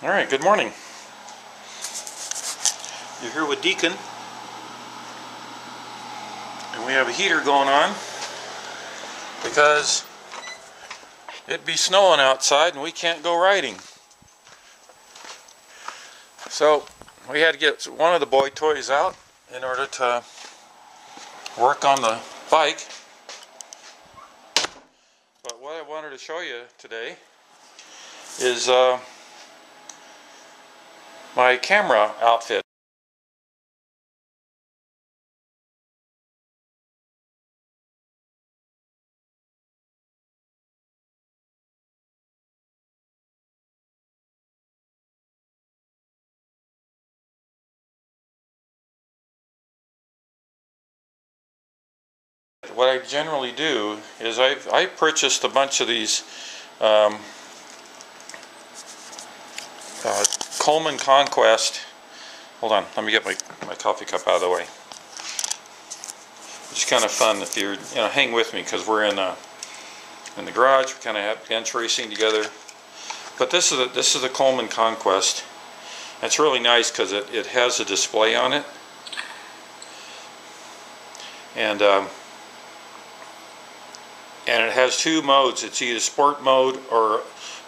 Alright, good morning. You're here with Deacon, and we have a heater going on because it'd be snowing outside and we can't go riding. So we had to get one of the boy toys out in order to work on the bike. But what I wanted to show you today is my camera outfit. What I generally do is I purchased a bunch of these Coleman Conquest. Hold on, let me get my coffee cup out of the way. It's kind of fun if you're, hang with me because we're in the garage. We kind of have bench racing together. But this is the Coleman Conquest. It's really nice because it has a display on it, and it has two modes. It's either sport mode or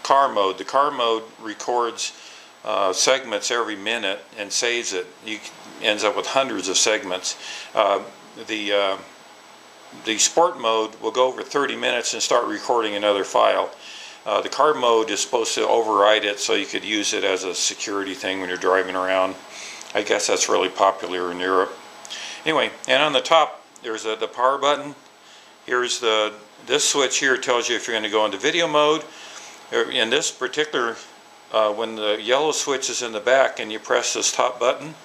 car mode. The car mode records segments every minute and saves it. You ends up with hundreds of segments. The sport mode will go over 30 minutes and start recording another file. The car mode is supposed to override it so you could use it as a security thing when you're driving around. I guess that's really popular in Europe. Anyway, and on the top there's the power button. Here's this switch here tells you if you're going to go into video mode. In this particular, when the yellow switch is in the back and you press this top button,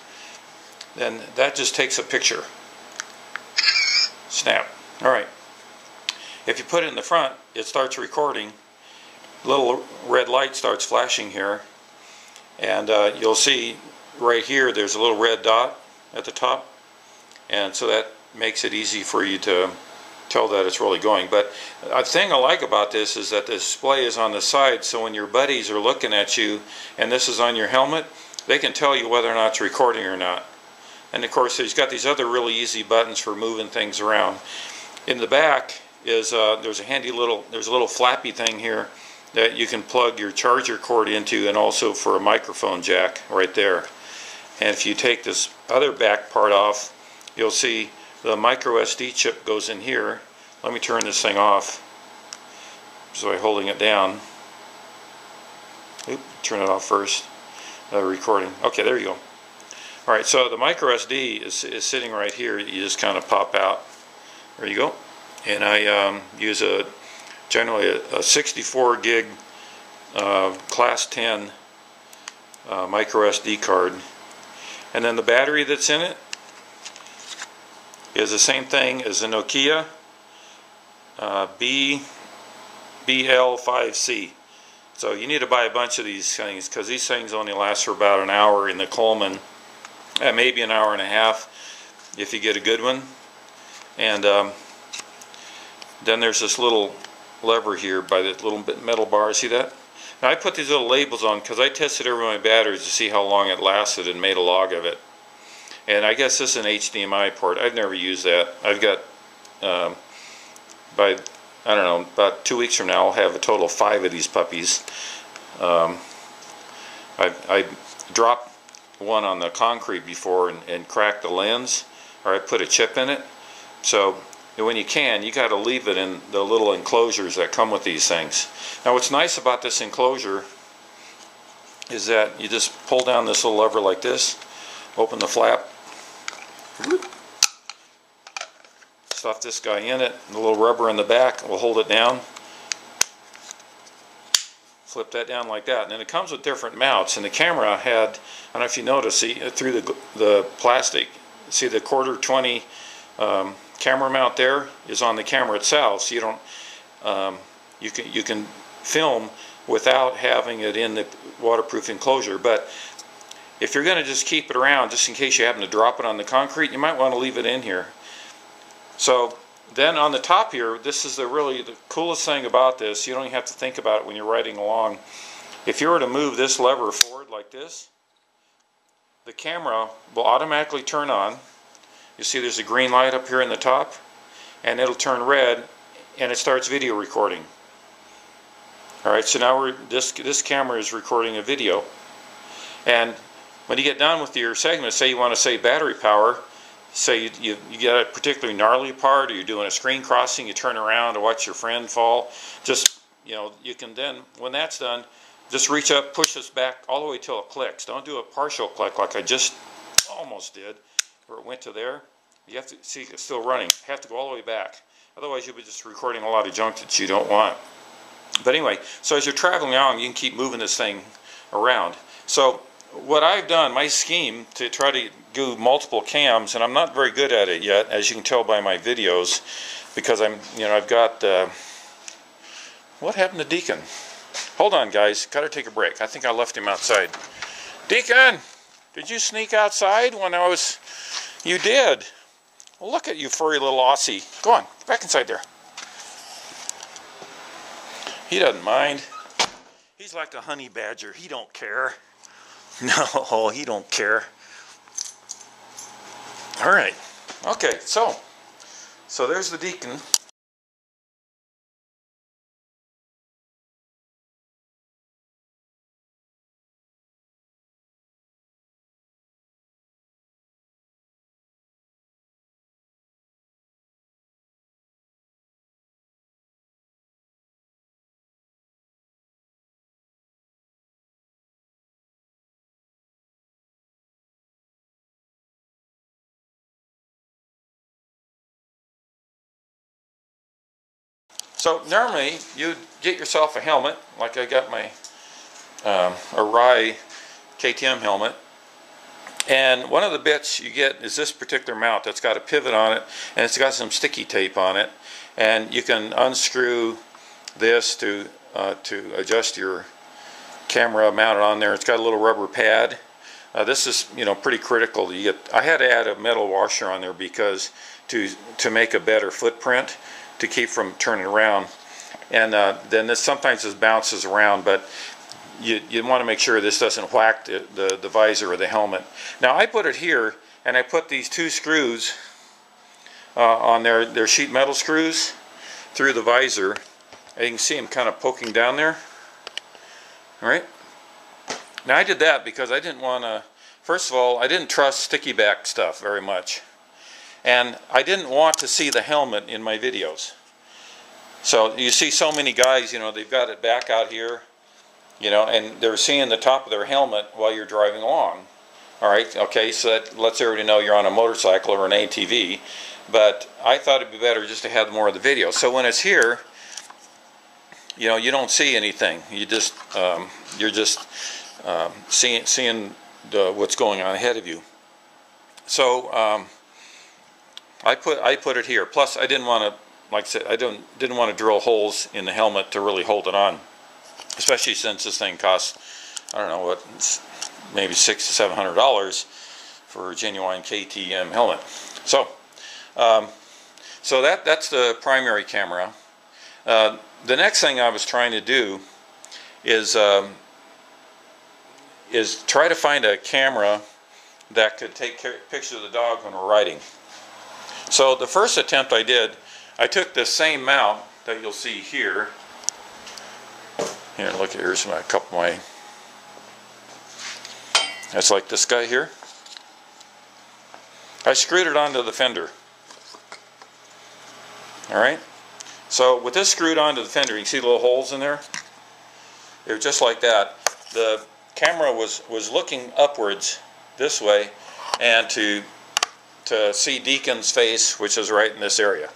then that just takes a picture. Snap. Alright. If you put it in the front, it starts recording. Little red light starts flashing here, and you'll see right here there's a little red dot at the top, and so that makes it easy for you to tell that it's really going. But a thing I like about this is that the display is on the side, so when your buddies are looking at you and this is on your helmet, they can tell you whether or not it's recording or not. And of course he's got these other really easy buttons for moving things around. In the back is there's a little flappy thing here that you can plug your charger cord into, and also for a microphone jack right there. And if you take this other back part off, you'll see the MicroSD chip goes in here. Let me turn this thing off just by holding it down. Oop, turn it off first. Recording. Okay, there you go. Alright, so the MicroSD is sitting right here. You just kind of pop out. There you go. And I use generally a 64 gig class 10 MicroSD card. And then the battery that's in it is the same thing as the Nokia BL-5C. So you need to buy a bunch of these things because these things only last for about an hour in the Coleman, maybe an hour and a half if you get a good one. And then there's this little lever here by the little metal bar. See that? Now I put these little labels on because I tested every one of my batteries to see how long it lasted and made a log of it. And I guess this is an HDMI port. I've never used that. I've got, I don't know, about 2 weeks from now I'll have a total of 5 of these puppies. I dropped one on the concrete before and cracked the lens, or I put a chip in it. So when you got to leave it in the little enclosures that come with these things. Now what's nice about this enclosure is that you just pull down this little lever like this, open the flap, stuff this guy in it, and the little rubber in the back will hold it down. Flip that down like that, and then it comes with different mounts. And the camera had, I don't know if you notice, see through the plastic, see the 1/4 20 camera mount there is on the camera itself, so you don't you can film without having it in the waterproof enclosure. But if you're going to just keep it around just in case you happen to drop it on the concrete, you might want to leave it in here. So then on the top here, this is really the coolest thing about this. You don't even have to think about it when you're riding along. If you were to move this lever forward like this, the camera will automatically turn on. You see there's a green light up here in the top, and it'll turn red and it starts video recording. Alright, so now this camera is recording a video. And when you get done with your segment, say you want to save battery power, say you get a particularly gnarly part, or you're doing a screen crossing, you turn around to watch your friend fall, just, you know, you can then, when that's done, just reach up, push this back all the way till it clicks. Don't do a partial click like I just almost did, where it went to there. You have to see it's still running. You have to go all the way back. Otherwise you'll be just recording a lot of junk that you don't want. But anyway, so as you're traveling along, you can keep moving this thing around. So what I've done, my scheme to try to do multiple cams, and I'm not very good at it yet, as you can tell by my videos, because I've got, what happened to Deacon? Hold on, guys, gotta take a break. I think I left him outside. Deacon, did you sneak outside when you did? Well, look at you, furry little Aussie. Go on, get back inside there. He doesn't mind. He's like a honey badger. He don't care. No, he don't care. All right. Okay, so there's the Deacon. So normally you'd get yourself a helmet, like I got my a KTM helmet, and one of the bits you get is this particular mount that's got a pivot on it, and it's got some sticky tape on it, and you can unscrew this to adjust your camera mounted on there. It's got a little rubber pad. This is, you know, pretty critical. I had to add a metal washer on there because to make a better footprint, to keep from turning around, and then sometimes this bounces around, but you want to make sure this doesn't whack the visor or the helmet. Now I put it here, and I put these two screws on there. They're sheet metal screws through the visor, and you can see them kind of poking down there. All right. Now I did that because I didn't want to. First of all, I didn't trust sticky back stuff very much. And I didn't want to see the helmet in my videos. So you see so many guys, you know, they've got it back out here, you know, and they're seeing the top of their helmet while you're driving along. All right, okay, so that lets everybody know you're on a motorcycle or an ATV. But I thought it'd be better just to have more of the video. So when it's here, you know, you don't see anything. You just, you're just seeing what's going on ahead of you. So I put it here. Plus, I didn't want to, like I said, I didn't want to drill holes in the helmet to really hold it on, especially since this thing costs, I don't know what, maybe $600 to $700 for a genuine KTM helmet. So, so that's the primary camera. The next thing I was trying to do is try to find a camera that could take pictures of the dog when we're riding. So the first attempt I did, I took this same mount that you'll see here. Here, look, here's a couple of my. That's like this guy here. I screwed it onto the fender. All right. So with this screwed onto the fender, you can see the little holes in there. They're just like that. The camera was looking upwards this way, and to see Deacon's face, which is right in this area.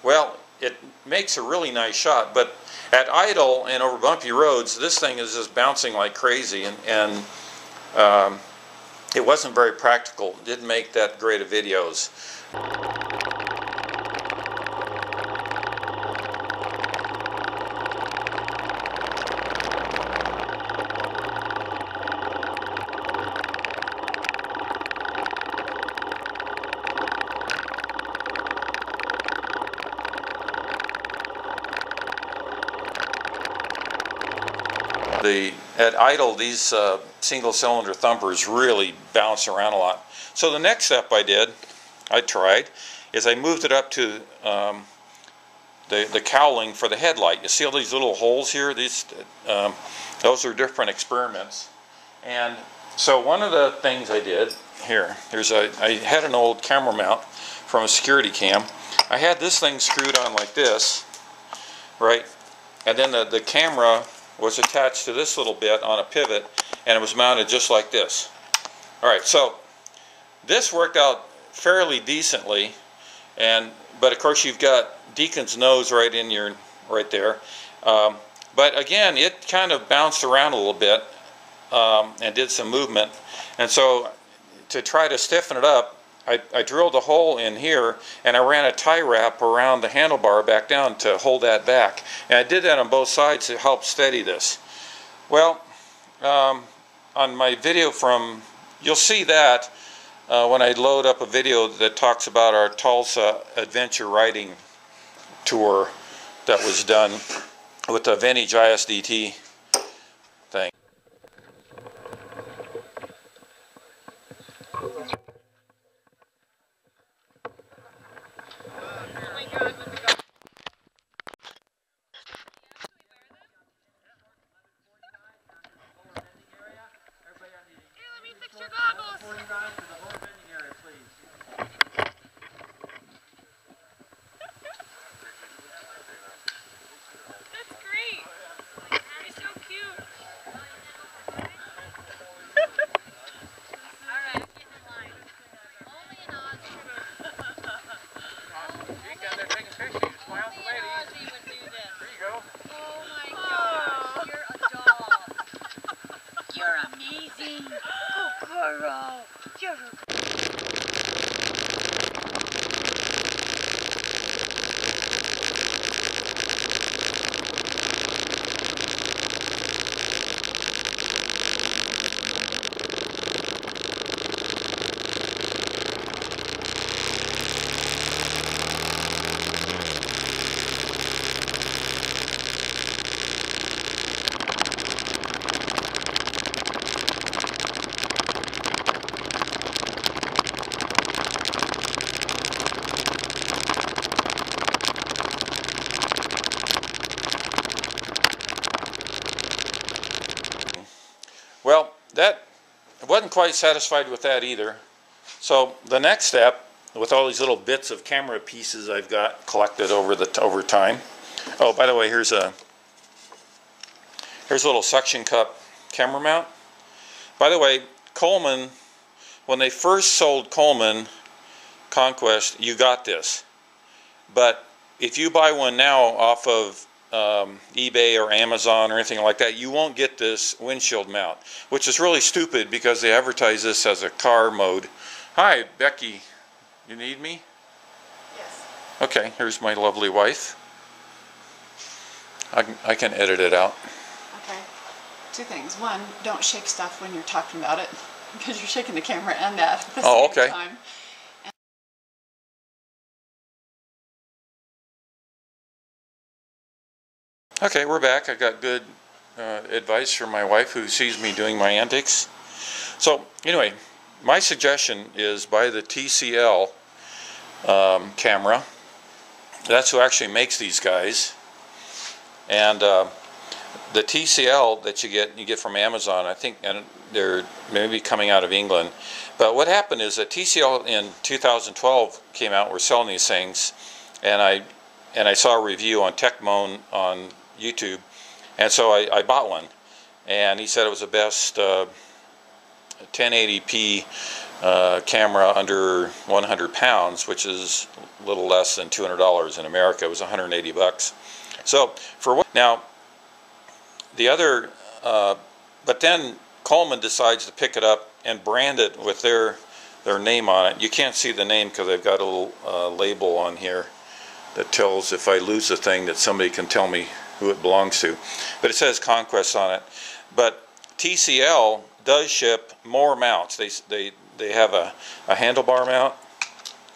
Well, it makes a really nice shot, but at idle and over bumpy roads, this thing is just bouncing like crazy, and it wasn't very practical. It didn't make that great of videos. At idle, these single cylinder thumpers really bounce around a lot. So the next step I tried, is I moved it up to the cowling for the headlight. You see all these little holes here? These those are different experiments. And so one of the things I did here, I had an old camera mount from a security cam. I had this thing screwed on like this, right? And then the camera was attached to this little bit on a pivot, and it was mounted just like this. All right, so this worked out fairly decently, but of course you've got Deacon's nose right there. But again, it kind of bounced around a little bit and did some movement. And so to try to stiffen it up, I drilled a hole in here and I ran a tie wrap around the handlebar back down to hold that back. And I did that on both sides to help steady this. Well, on my video you'll see that when I load up a video that talks about our Tulsa adventure riding tour that was done with the vintage ISDT thing. Well, I wasn't quite satisfied with that either. So the next step, with all these little bits of camera pieces I've got collected over time. Oh, by the way, here's a little suction cup camera mount. By the way, Coleman, when they first sold Coleman Conquest, you got this. But if you buy one now off of eBay or Amazon or anything like that, you won't get this windshield mount, which is really stupid because they advertise this as a car mode. Hi, Becky. You need me? Yes. Okay, here's my lovely wife. I can edit it out. Okay. Two things. One, don't shake stuff when you're talking about it because you're shaking the camera and that at the same time. Okay, we're back. I got good advice from my wife who sees me doing my antics. So anyway, my suggestion is buy the TCL camera. That's who actually makes these guys. And the TCL that you get from Amazon, I think, and they're maybe coming out of England. But what happened is that TCL in 2012 came out. We're selling these things, and I saw a review on TechMoan on YouTube, and so I bought one, and he said it was the best 1080p camera under 100 pounds, which is a little less than $200 in America. It was 180 bucks. So for what now? The other, but then Coleman decides to pick it up and brand it with their name on it. You can't see the name because they've got a little label on here that tells if I lose the thing that somebody can tell me who it belongs to. But it says Conquest on it. But TCL does ship more mounts. They have a handlebar mount,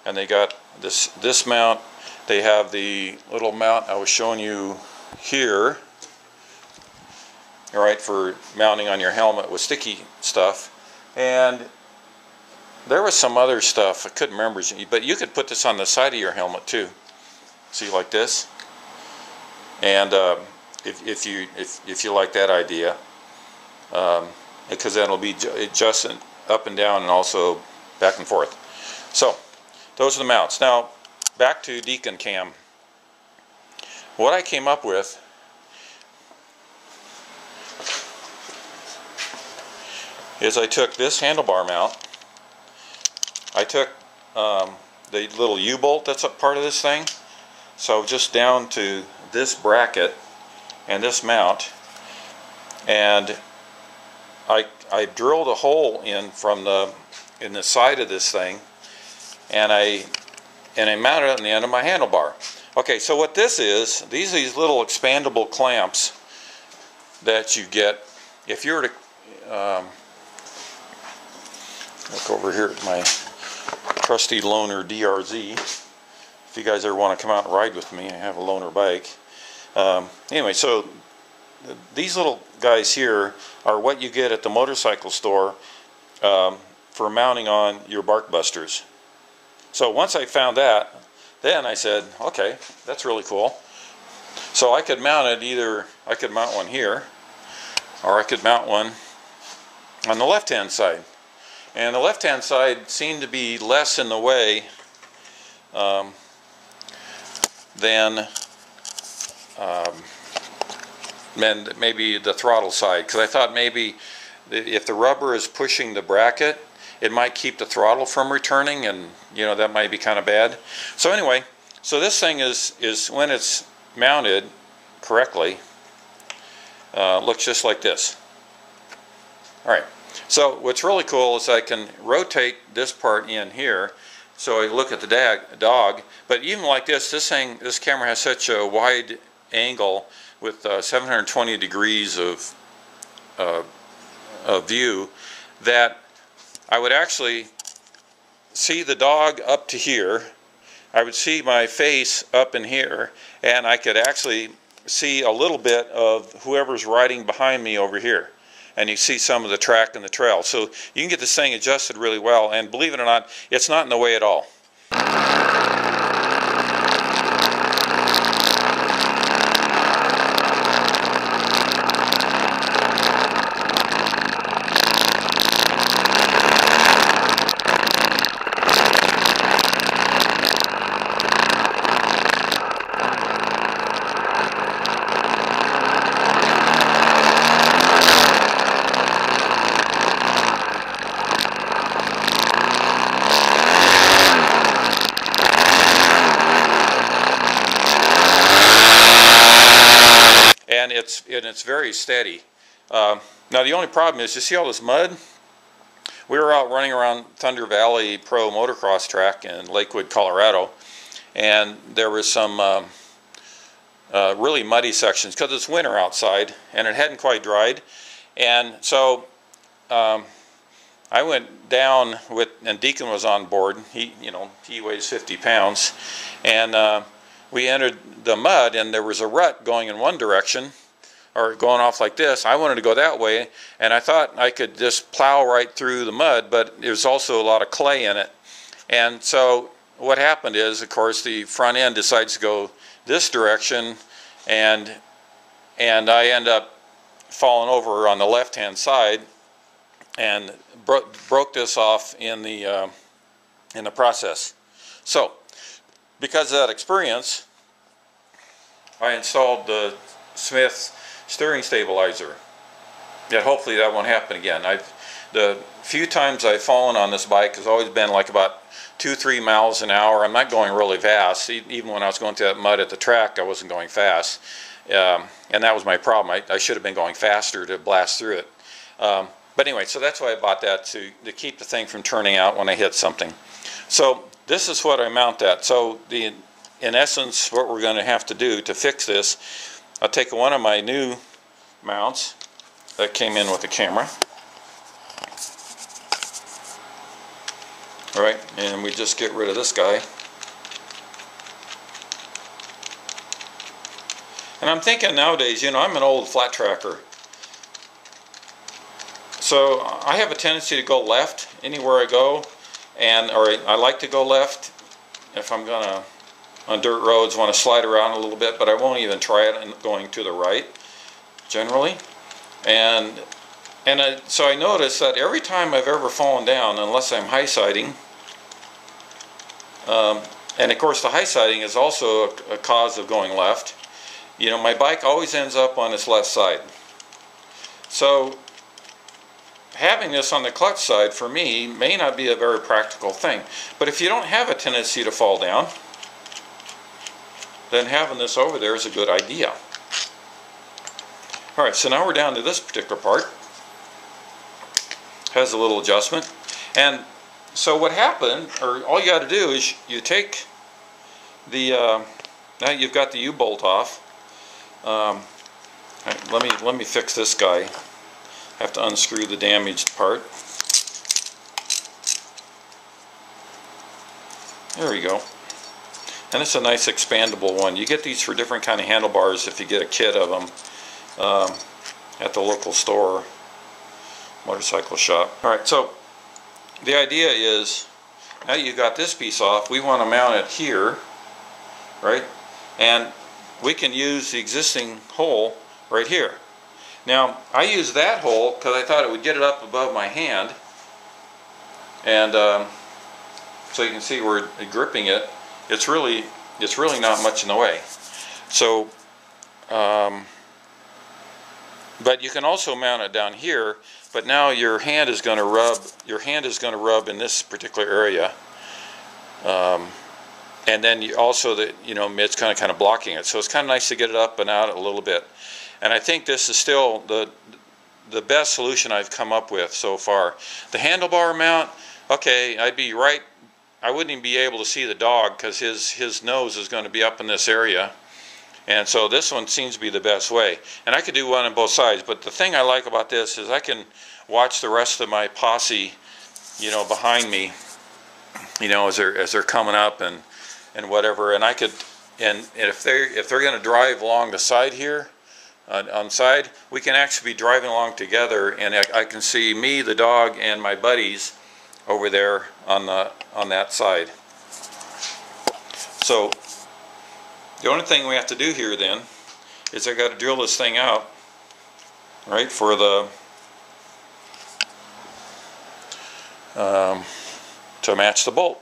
and they got this mount. They have the little mount I was showing you here. all right, for mounting on your helmet with sticky stuff. And there was some other stuff, I couldn't remember, but you could put this on the side of your helmet too. See, like this. And if you like that idea, because that'll be adjusted up and down and also back and forth. So those are the mounts. Now back to Deacon cam. What I came up with is I took this handlebar mount. I took the little U-bolt that's a part of this thing, so just down to this bracket and this mount, and I drilled a hole in in the side of this thing, and I mounted it on the end of my handlebar. Okay, so what this is, these are these little expandable clamps that you get if you were to look over here at my trusty loaner DRZ. If you guys ever want to come out and ride with me, I have a loaner bike. Anyway, so these little guys here are what you get at the motorcycle store for mounting on your bark busters. So once I found that, then I said, okay, that's really cool. So I could mount it either, I could mount one here, or I could mount one on the left-hand side. And the left-hand side seemed to be less in the way than maybe the throttle side, because I thought maybe if the rubber is pushing the bracket, it might keep the throttle from returning, and you know, that might be kind of bad. So anyway, so this thing is when it's mounted correctly, looks just like this. Alright, so what's really cool is I can rotate this part in here, so I look at the dog, but even like this camera has such a wide angle with 720 degrees of view that I would actually see the dog up to here, I would see my face up in here, and I could actually see a little bit of whoever's riding behind me over here. And you see some of the track and the trail. So you can get this thing adjusted really well, and believe it or not, it's not in the way at all. And it's very steady. Now the only problem is, you see all this mud? We were out running around Thunder Valley Pro motocross track in Lakewood, Colorado, and there was some really muddy sections because it's winter outside and it hadn't quite dried. And so I went down with, and Deacon was on board. He weighs 50 pounds, and we entered the mud, and there was a rut going in one direction, or going off like this. I wanted to go that way, and I thought I could just plow right through the mud, but there's also a lot of clay in it. And so what happened is, of course, the front end decides to go this direction, and I end up falling over on the left-hand side and broke this off in the process. So because of that experience, I installed the Smith steering stabilizer. Yet hopefully that won't happen again. The few times I've fallen on this bike has always been like about 2-3 miles an hour. I'm not going really fast. Even when I was going through that mud at the track, I wasn't going fast. And that was my problem. I should have been going faster to blast through it. But anyway, so that's why I bought that, to keep the thing from turning out when I hit something. So this is what I mount that. So in essence, what we're going to have to do to fix this, I'll take one of my new mounts that came in with the camera. All right, and we just get rid of this guy. And I'm thinking nowadays, I'm an old flat tracker. So I have a tendency to go left anywhere I go, or I like to go left if I'm gonna, on dirt roads, want to slide around a little bit, but I won't even try it going to the right generally. So I noticed that every time I've ever fallen down, unless I'm high siding, and of course the high siding is also a cause of going left, you know, my bike always ends up on its left side. So having this on the clutch side for me may not be a very practical thing, but if you don't have a tendency to fall down, then having this over there is a good idea. Alright, so now we're down to this particular part. Has a little adjustment. And so what happened, or all you got to do is you take the, now you've got the U-bolt off. Let me fix this guy. I have to unscrew the damaged part. There we go. And it's a nice expandable one. You get these for different kind of handlebars if you get a kit of them at the local store, motorcycle shop. Alright, so the idea is, now you got this piece off, we want to mount it here, right? And we can use the existing hole right here. Now, I use that hole because I thought it would get it up above my hand, and so you can see we're gripping it. It's really not much in the way. So, but you can also mount it down here. But now your hand is going to rub. Your hand is going to rub in this particular area, and then you also it's kind of blocking it. So it's kind of nice to get it up and out a little bit. And I think this is still the best solution I've come up with so far. The handlebar mount, okay, I'd be right. I wouldn't even be able to see the dog because his nose is going to be up in this area. And so this one seems to be the best way. And I could do one on both sides, but the thing I like about this is I can watch the rest of my posse, behind me, as they're coming up and whatever. And I could, and if they're going to drive along the side here, on side, we can actually be driving along together, and I can see me, the dog, and my buddies over there on that side. So the only thing we have to do here then is I got to drill this thing out, right, for the to match the bolt.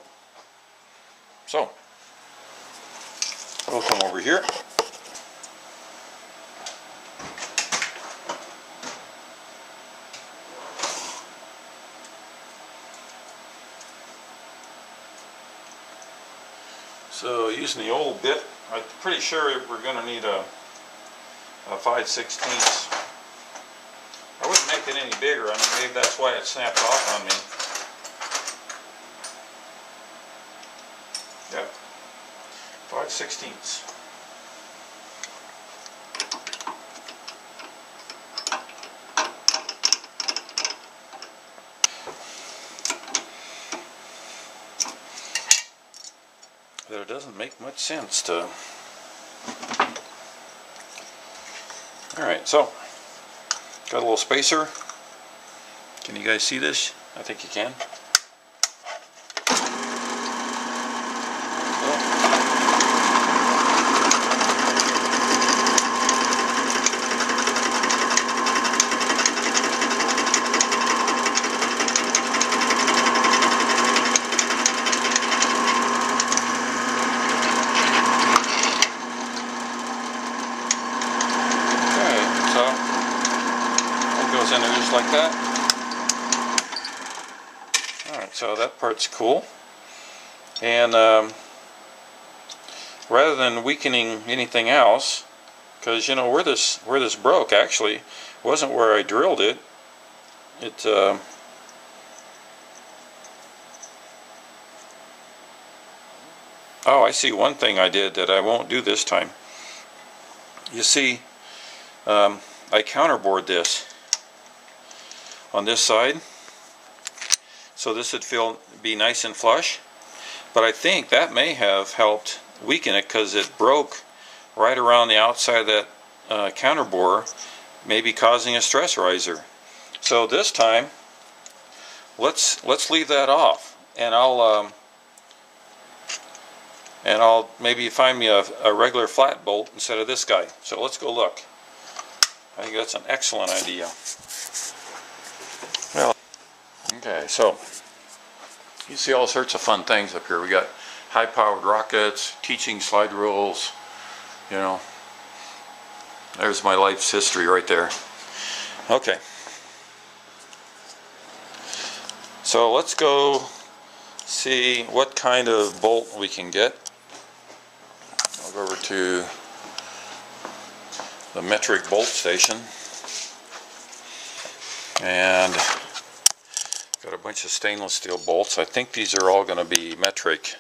So we'll come over here. So using the old bit, I'm pretty sure we're going to need a 5/16. I wouldn't make it any bigger. I mean, maybe that's why it snapped off on me. Yep, 5/16. But it doesn't make much sense to. Alright, so got a little spacer. Can you guys see this? I think you can. Like that. Alright, so that part's cool. And rather than weakening anything else, because where this broke actually wasn't where I drilled it. Oh, I see one thing I did that I won't do this time. You see, I counterbored this on this side, so this would be nice and flush, but I think that may have helped weaken it because it broke right around the outside of that counterbore, maybe causing a stress riser. So this time, let's leave that off, and I'll maybe find me a regular flat bolt instead of this guy. So let's go look. I think that's an excellent idea. Well, okay, so you see all sorts of fun things up here. We got high-powered rockets, teaching slide rules, you know. There's my life's history right there. Okay. So let's go see what kind of bolt we can get. I'll go over to the metric bolt station, and got a bunch of stainless steel bolts. I think these are all going to be metric.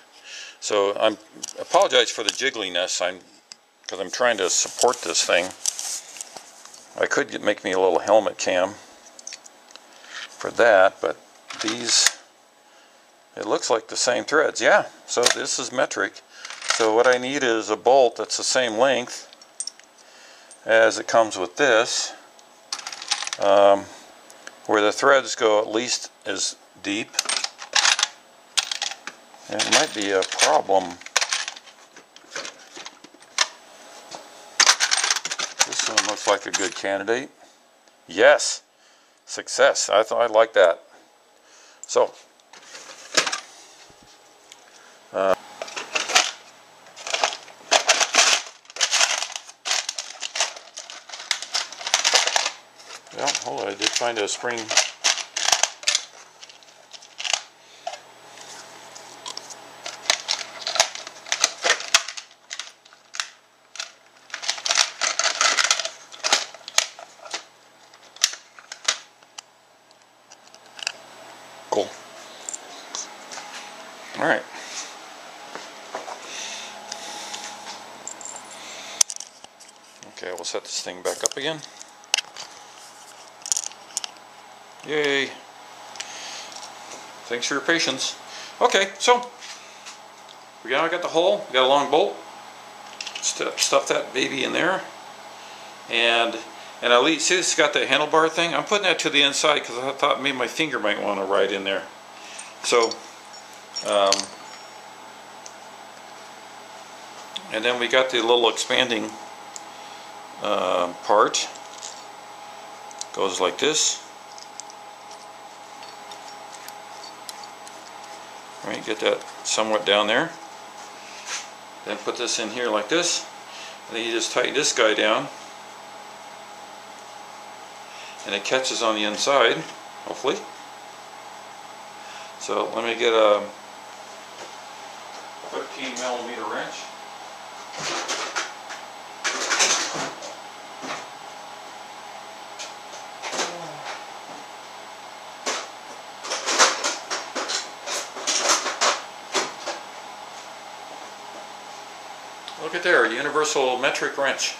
So I apologize for the jiggliness, because I'm trying to support this thing. I could make me a little helmet cam for that, but these, it looks like the same threads. Yeah, so this is metric. So what I need is a bolt that's the same length as it comes with this, where the threads go at least as deep. And it might be a problem. This one looks like a good candidate. Yes, success. I thought I'd like that. So, well, hold on, I did find a spring. Cool. All right. Okay, we'll set this thing back up again. Yay. Thanks for your patience. Okay, so we now got the hole, we got a long bolt. Stuff that baby in there. And at least, see, it's got the handlebar thing. I'm putting that to the inside because I thought maybe my finger might want to ride in there. So, and then we got the little expanding part. Goes like this. All right, get that somewhat down there. Then put this in here like this. And then you just tighten this guy down. And it catches on the inside, hopefully. So let me get a 15mm wrench. Look at there, a universal metric wrench.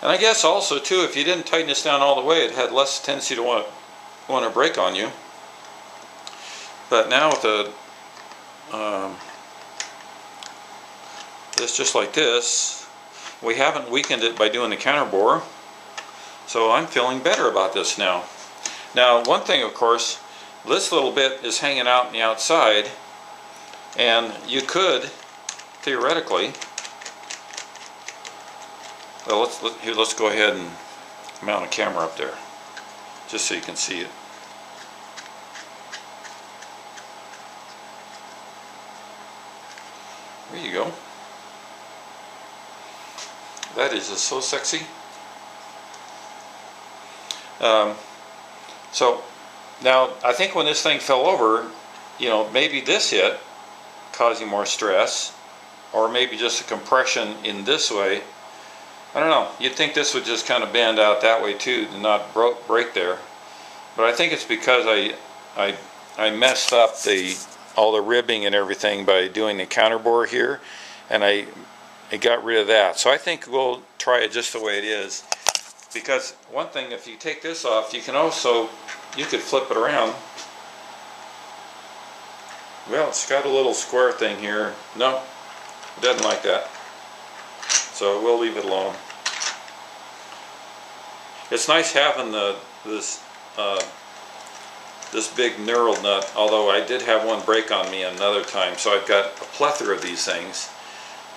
And I guess also too, if you didn't tighten this down all the way, it had less tendency to want to break on you. But now with the it's just like this, we haven't weakened it by doing the counter bore, so I'm feeling better about this now. Now, one thing, of course, this little bit is hanging out on the outside, and you could theoretically. Well, let's go ahead and mount a camera up there, just so you can see it. There you go. That is just so sexy. So now I think when this thing fell over, you know, maybe this hit, causing more stress, or maybe just a compression in this way. I don't know. You'd think this would just kind of bend out that way too, to not break there. But I think it's because I messed up all the ribbing and everything by doing the counter bore here, and I got rid of that. So I think we'll try it just the way it is. Because one thing, if you take this off, you can also, you could flip it around. Well, it's got a little square thing here. No, it doesn't like that. so we'll leave it alone. It's nice having this big knurled nut, although I did have one break on me another time, so I've got a plethora of these things,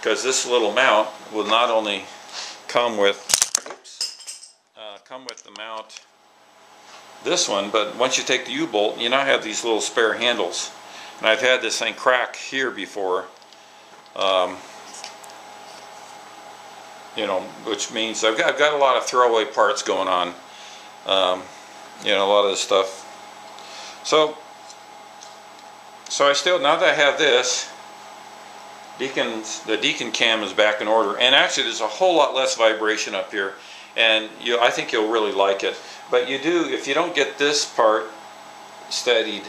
because this little mount will not only come with the mount, this one, but once you take the U-bolt, you now have these little spare handles. And I've had this thing crack here before, you know, which means I've got a lot of throwaway parts going on, you know, a lot of this stuff. So I still, now that I have this, the Deacon cam is back in order, and actually there's a whole lot less vibration up here, and I think you'll really like it. But you do, if you don't get this part steadied,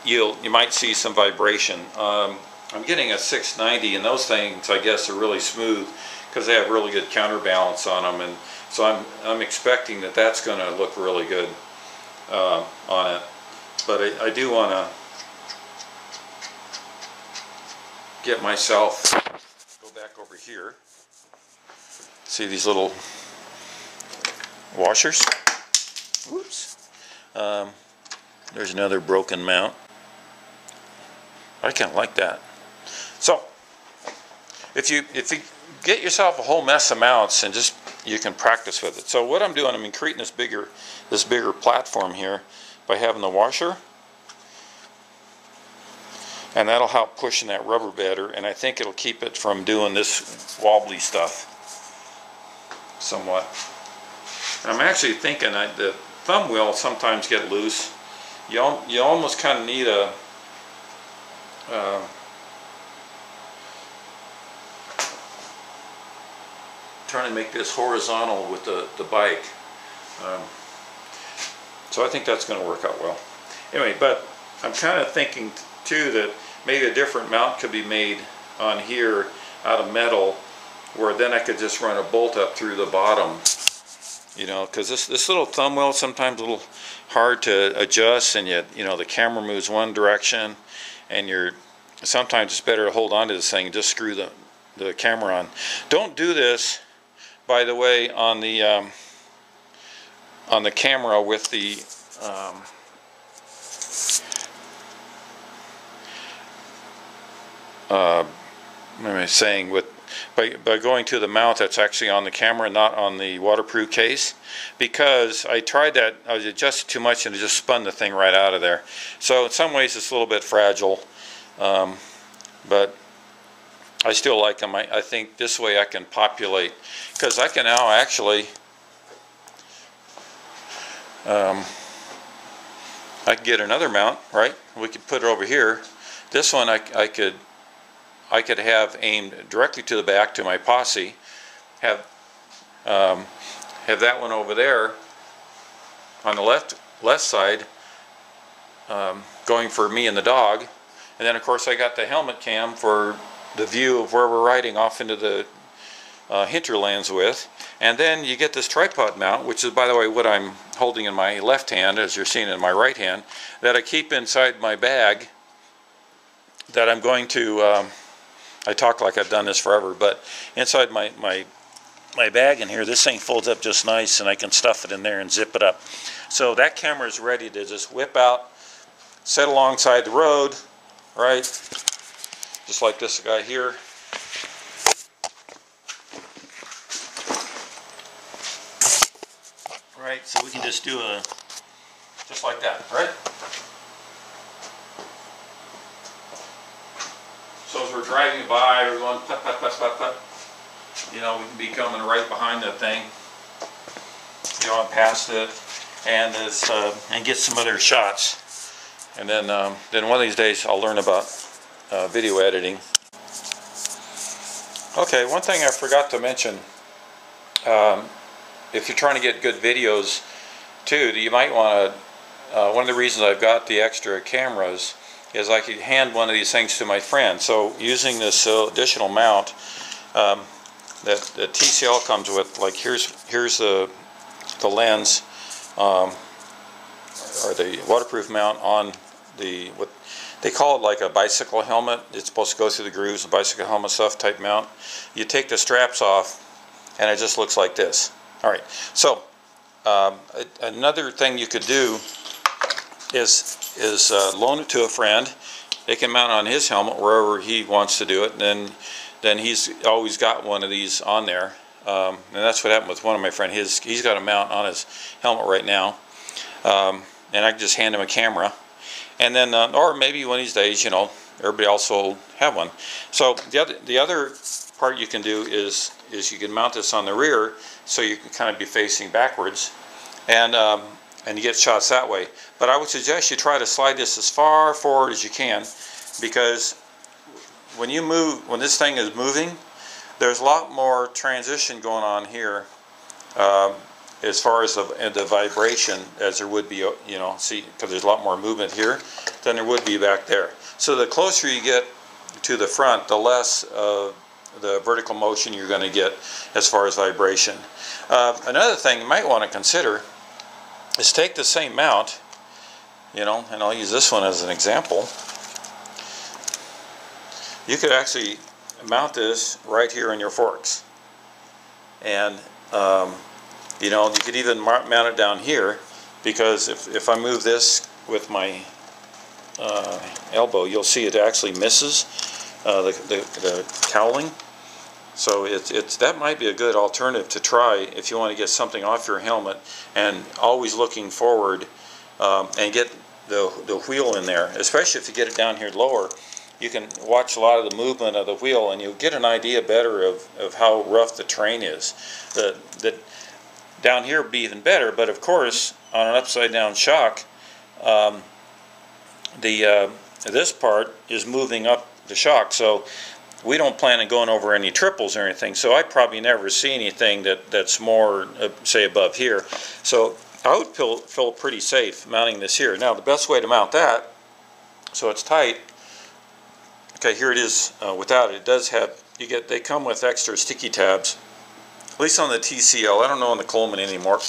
you might see some vibration. I'm getting a 690, and those things, I guess, are really smooth because they have really good counterbalance on them, and so I'm expecting that that's going to look really good on it. But I do want to get myself, go back over here, see these little washers. Whoops. There's another broken mount. I kind of like that. So if you get yourself a whole mess of mounts, and just you can practice with it. So what I'm doing, I'm creating this bigger platform here by having the washer, and that'll help pushing that rubber better, and I think it'll keep it from doing this wobbly stuff somewhat. I'm actually thinking that the thumb wheel sometimes get loose. You almost kind of need a trying to make this horizontal with the bike. So I think that's going to work out well. Anyway, but I'm kind of thinking too that maybe a different mount could be made on here out of metal, where then I could just run a bolt up through the bottom, you know, because this little thumb wheel is sometimes a little hard to adjust, and yet, you know, the camera moves one direction, and sometimes it's better to hold on to this thing and just screw the camera on. Don't do this, by the way, on the camera with the what am I saying, by going to the mount that's actually on the camera, not on the waterproof case, because I tried that. I was adjusted too much and it just spun the thing right out of there. So in some ways it's a little bit fragile, but I still like them. I think this way I can populate, because I can now actually I can get another mount, right? We could put it over here. This one I could have aimed directly to the back to my posse, have that one over there on the left side, going for me and the dog, and then of course I got the helmet cam for the view of where we're riding off into the hinterlands with. And then you get this tripod mount, which is, by the way, what I'm holding in my left hand, as you're seeing in my right hand, that I keep inside my bag, that I'm going to I talk like I've done this forever, but inside my bag in here, this thing folds up just nice, and I can stuff it in there and zip it up. So that camera is ready to just whip out, set alongside the road, right? Just like this guy here. Right, so we can just do just like that, right? So as we're driving by, we're going put, put, put, put, put. You know, we can be coming right behind that thing, you know, past it, and get some other shots. And then one of these days I'll learn about video editing. Okay, one thing I forgot to mention. If you're trying to get good videos too, you might want to, one of the reasons I've got the extra cameras is I could hand one of these things to my friend. So using this additional mount that TCL comes with, like here's the lens, or the waterproof mount on the they call it like a bicycle helmet. It's supposed to go through the grooves, a bicycle helmet stuff type mount. You take the straps off and it just looks like this. Alright, so another thing you could do is loan it to a friend. They can mount on his helmet wherever he wants to do it, and then he's always got one of these on there. And that's what happened with one of my friends. He's got a mount on his helmet right now, and I can just hand him a camera, and then or maybe one of these days, you know, everybody else will have one. So the other part you can do is you can mount this on the rear, so you can kind of be facing backwards, and you get shots that way. But I would suggest you try to slide this as far forward as you can, because when this thing is moving, there's a lot more transition going on here as far as the vibration as there would be, you know, see, because there's a lot more movement here than there would be back there. So the closer you get to the front, the less the vertical motion you're going to get as far as vibration. Another thing you might want to consider is take the same mount, you know, and I'll use this one as an example. You could actually mount this right here in your forks, and you know, you could even mount it down here, because if I move this with my elbow, you'll see it actually misses the cowling. So that might be a good alternative to try if you want to get something off your helmet and always looking forward, and get the wheel in there. Especially if you get it down here lower, you can watch a lot of the movement of the wheel, and you'll get an idea better of how rough the terrain is. Down here would be even better, but of course on an upside down shock, this part is moving up the shock, so we don't plan on going over any triples or anything, so I probably never see anything that's more, say, above here. So I would feel pretty safe mounting this here. Now the best way to mount that so it's tight, okay, here it is without it. It does have, they come with extra sticky tabs, at least on the TCL. I don't know on the Coleman anymore.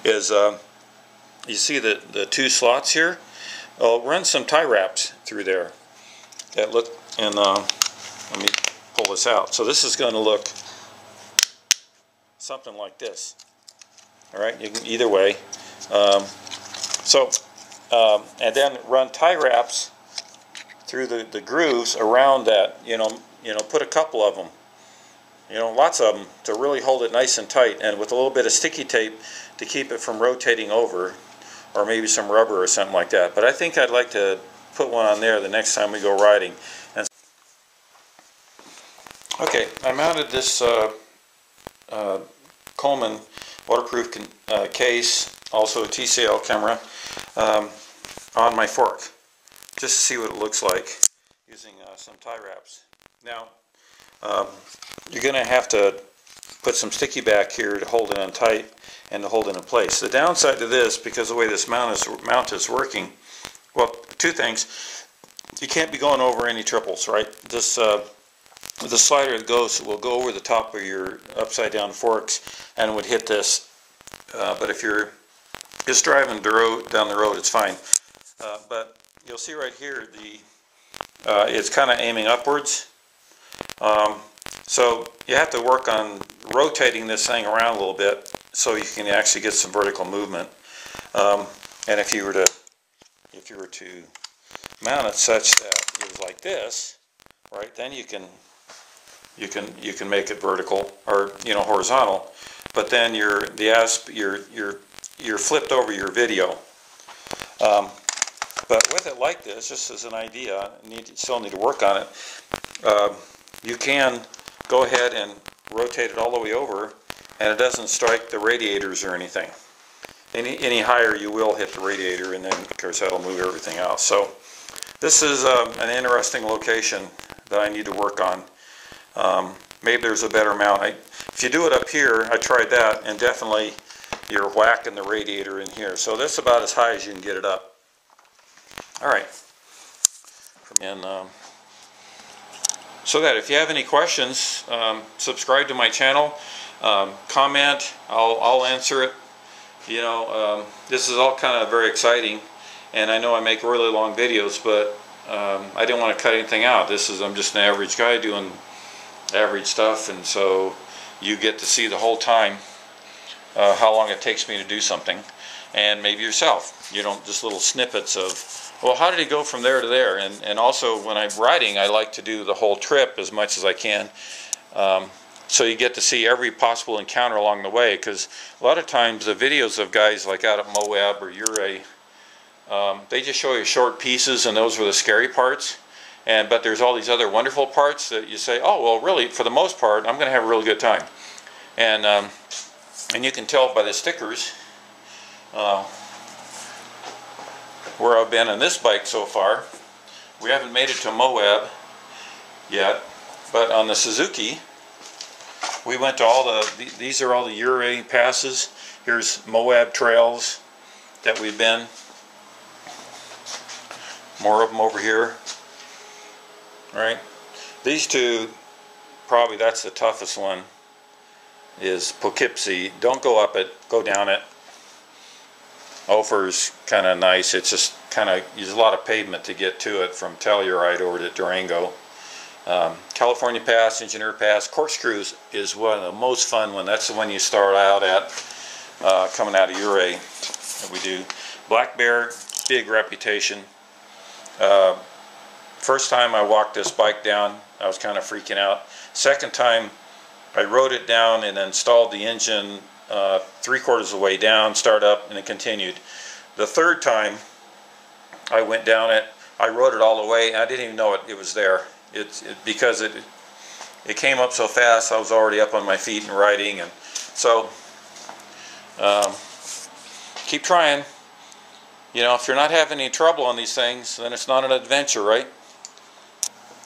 Is you see the two slots here? I'll run some tie wraps through there that look, and let me pull this out. So this is going to look something like this. All right, you can either way. And then run tie wraps through the grooves around that. You know, put a couple of them. You know, lots of them to really hold it nice and tight, and with a little bit of sticky tape to keep it from rotating over, or maybe some rubber or something like that. But I think I'd like to put one on there the next time we go riding. Okay, I mounted this Coleman waterproof case, also a TCL camera, on my fork, just to see what it looks like using some tie wraps. Now, you're going to have to put some sticky back here to hold it on tight and to hold it in place. The downside to this, because the way this mount is working, well, two things. You can't be going over any triples, right? This the slider will go over the top of your upside down forks and would hit this. But if you're just driving down the road, it's fine. But you'll see right here, it's kind of aiming upwards. So you have to work on rotating this thing around a little bit so you can actually get some vertical movement. And if you were to mount it such that it was like this, right, then you can make it vertical, or horizontal, but then you're flipped over your video. But with it like this, just as an idea, still need to work on it. You can go ahead and rotate it all the way over, and it doesn't strike the radiators or anything. Any higher, you will hit the radiator, and then of course that'll move everything else. So this is an interesting location that I need to work on. Maybe there's a better mount. If you do it up here, I tried that, and definitely you're whacking the radiator in here. So that's about as high as you can get it up. All right. And so that if you have any questions, subscribe to my channel, comment. I'll answer it. This is all kind of very exciting, and I know I make really long videos, but I didn't want to cut anything out. I'm just an average guy doing average stuff, and so you get to see the whole time how long it takes me to do something, and maybe yourself. You don't just little snippets of, well, how did he go from there to there? And also when I'm riding, I like to do the whole trip as much as I can. So you get to see every possible encounter along the way, because a lot of times the videos of guys like out at Moab or Uray, they just show you short pieces, and those were the scary parts. But there's all these other wonderful parts that you say, oh, well, really, for the most part, I'm going to have a really good time. And you can tell by the stickers where I've been on this bike so far. We haven't made it to Moab yet, but on the Suzuki, we went to all these are all the Uray passes. Here's Moab trails that we've been. More of them over here. Right? These two, probably that's the toughest one, is Poughkeepsie. Don't go up it, go down it. Ophir's kind of nice. It's just kind of, there's a lot of pavement to get to it from Telluride over to Durango. California Pass, Engineer Pass, Corkscrews is one of the most fun one. That's the one you start out at, coming out of Uray that we do. Black Bear, big reputation. First time I walked this bike down, I was kind of freaking out. Second time, I rode it down and installed the engine 3/4 of the way down, start up, and it continued. The third time I went down it, I rode it all the way, and I didn't even know it was there. Because it came up so fast, I was already up on my feet and riding, and so keep trying. You know, if you're not having any trouble on these things, then it's not an adventure, right?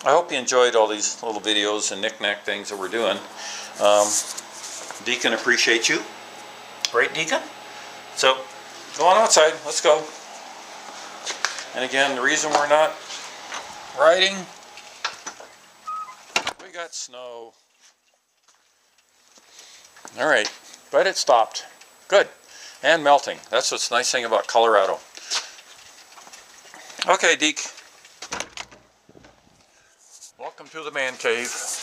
I hope you enjoyed all these little videos and knick-knack things that we're doing. Deacon appreciates you. Right, Deacon? So, go on outside. Let's go. And again, the reason we're not riding, we got snow. Alright, but it stopped. Good. And melting. That's what's the nice thing about Colorado. Okay, Deke. Welcome to the man cave.